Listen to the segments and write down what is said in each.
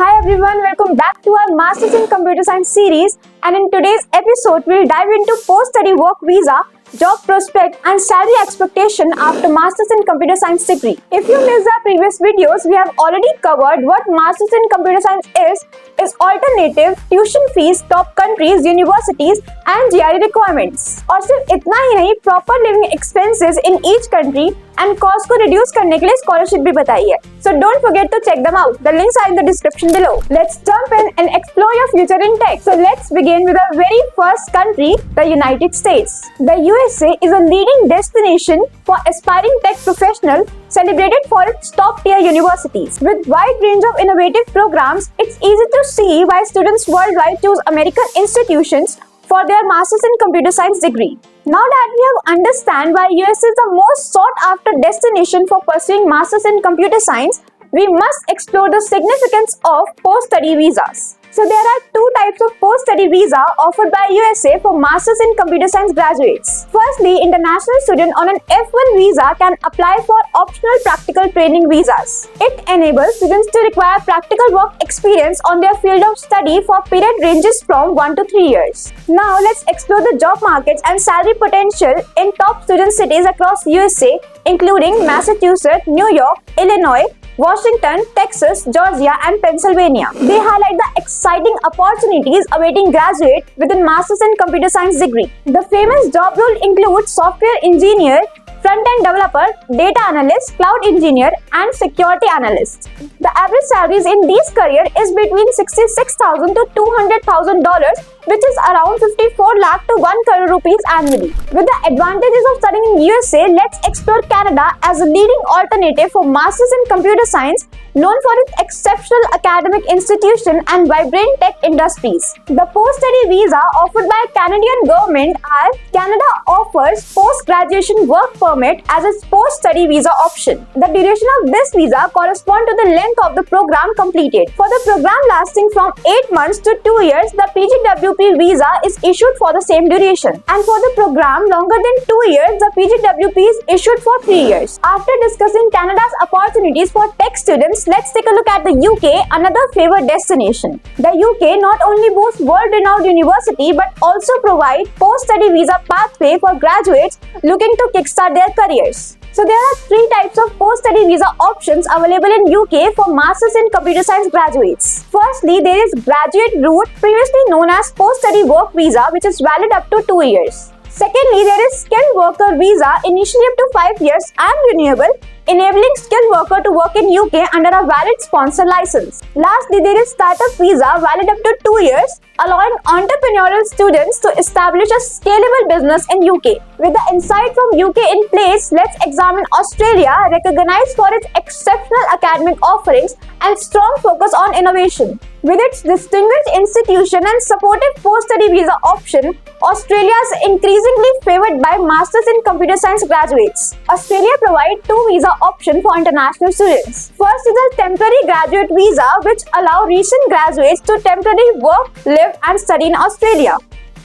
Hi everyone, welcome back to our Masters in Computer Science series, and in today's episode we'll dive into post-study work visa, job prospect and salary expectation after Masters in Computer Science degree. If you missed our previous videos, we have already covered what Masters in Computer Science is alternative, tuition fees, top countries, universities and GRE requirements. और सिर्फ इतना ही नहीं, proper living expenses in each country and cost को reduce करने के लिए scholarship भी बताई है. So don't forget to check them out. The links are in the description below. Let's jump in and explore your future in tech. So let's begin with our very first country, the United States. The USA is a leading destination for aspiring tech professionals, celebrated for its top-tier universities. With wide range of innovative programs, it's easy to see why students worldwide choose American institutions for their Masters in Computer Science degree. Now that we have understand why US is the most sought after destination for pursuing Masters in Computer Science, we must explore the significance of post-study visas. So there are two types of post-study visa offered by USA for Masters in Computer Science graduates. Firstly, international student on an F1 visa can apply for optional practical training visas. It enables students to require practical work experience on their field of study for period ranges from 1 to 3 years. Now let's explore the job markets and salary potential in top student cities across USA, including Massachusetts, New York, Illinois, Washington, Texas, Georgia and Pennsylvania. They highlight the exciting opportunities awaiting graduates within Masters in Computer Science degree. The famous job role includes software engineer, front-end developer, data analyst, cloud engineer and security analyst. The average salaries in these careers is between $66,000 to $200,000, which is around 54 lakh to 1 crore rupees annually. With the advantages of studying in USA, let's explore Canada as a leading alternative for Masters in Computer Science, known for its exceptional academic institution and vibrant tech industries. The post-study visa offered by Canadian government are Canada offers post-graduation work permit as its post-study visa option. The duration of this visa corresponds to the length of the program completed. For the program lasting from 8 months to 2 years, the PGWP visa is issued for the same duration. And for the program longer than 2 years, the PGWP is issued for 3 years. After discussing Canada's opportunities for tech students, let's take a look at the UK, another favored destination. The UK not only boasts world-renowned university but also provide post-study visa pathway for graduates looking to kickstart their careers. So there are three types of post-study visa options available in UK for Masters in Computer Science graduates. Firstly, there is graduate route, previously known as post-study work visa, which is valid up to 2 years. Secondly, there is skilled worker visa, initially up to 5 years and renewable, enabling skilled worker to work in UK under a valid sponsor license. Lastly, there is startup visa, valid up to 2 years, allowing entrepreneurial students to establish a scalable business in UK. With the insight from UK in place, let's examine Australia, recognized for its exceptional academic offerings and strong focus on innovation. With its distinguished institution and supportive post-study visa option, Australia is increasingly favored by Masters in Computer Science graduates. Australia provides two visa options for international students. First is a temporary graduate visa, which allows recent graduates to temporarily work, live and study in Australia.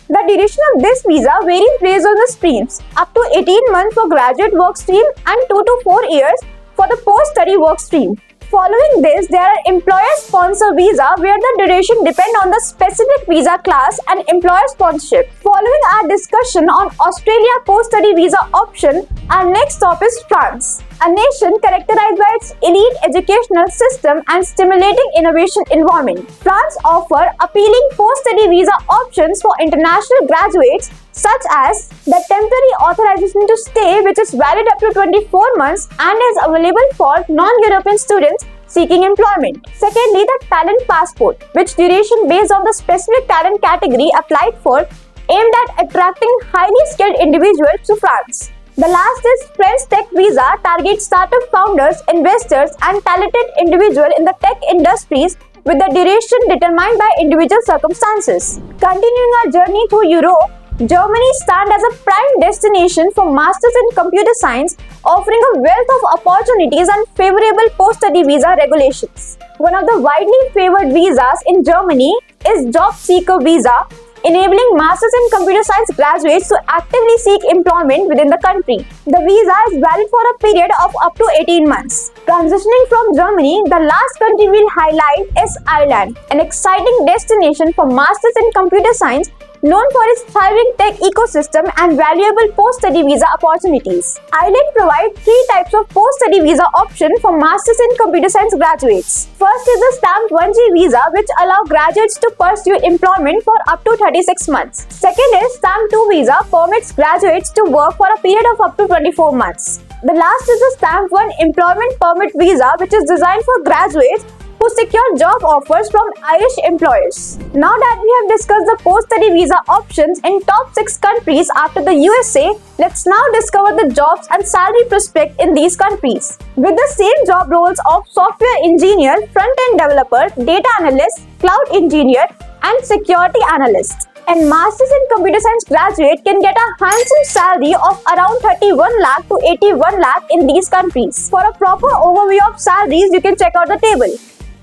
The duration of this visa varies based on the streams, up to 18 months for graduate work stream and 2 to 4 years for the post-study work stream. Following this, there are employer-sponsor visa where the duration depends on the specific visa class and employer sponsorship. Following our discussion on Australia post-study visa option, our next stop is France, a nation characterized by its elite educational system and stimulating innovation environment. France offers appealing post-study visa options for international graduates, such as the temporary authorization to stay, which is valid up to 24 months and is available for non-European students seeking employment. Secondly, the talent passport, which duration based on the specific talent category applied for, aimed at attracting highly skilled individuals to France. The last is French Tech Visa, targets startup founders, investors and talented individuals in the tech industries with the duration determined by individual circumstances. Continuing our journey through Europe, Germany stands as a prime destination for Masters in Computer Science, offering a wealth of opportunities and favorable post-study visa regulations. One of the widely favored visas in Germany is Job Seeker Visa, enabling Masters in Computer Science graduates to actively seek employment within the country. The visa is valid for a period of up to 18 months. Transitioning from Germany, the last country we'll highlight is Ireland, an exciting destination for Masters in Computer Science known for its thriving tech ecosystem and valuable post-study visa opportunities. Ireland provides three types of post-study visa options for Masters in Computer Science graduates. First is the Stamp 1G visa, which allows graduates to pursue employment for up to 36 months. Second is Stamp 2 visa, permits graduates to work for a period of up to 24 months. The last is the Stamp 1 Employment Permit visa, which is designed for graduates who secure job offers from Irish employers. Now that we have discussed the post-study visa options in top 6 countries after the USA, let's now discover the jobs and salary prospects in these countries. With the same job roles of software engineer, front-end developer, data analyst, cloud engineer, and security analyst, and Masters in Computer Science graduate can get a handsome salary of around 31 lakh to 81 lakh in these countries. For a proper overview of salaries, you can check out the table.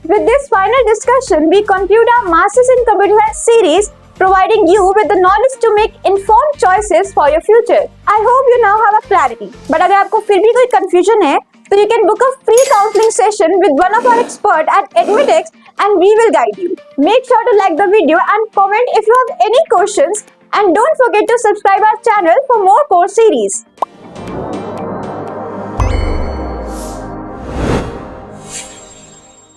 With this final discussion, we conclude our Masters in Computer Science series, providing you with the knowledge to make informed choices for your future. I hope you now have a clarity. But अगर आपको फिर भी कोई confusion है, so you can book a free counseling session with one of our experts at Admitex and we will guide you. Make sure to like the video and comment if you have any questions, and don't forget to subscribe our channel for more course series.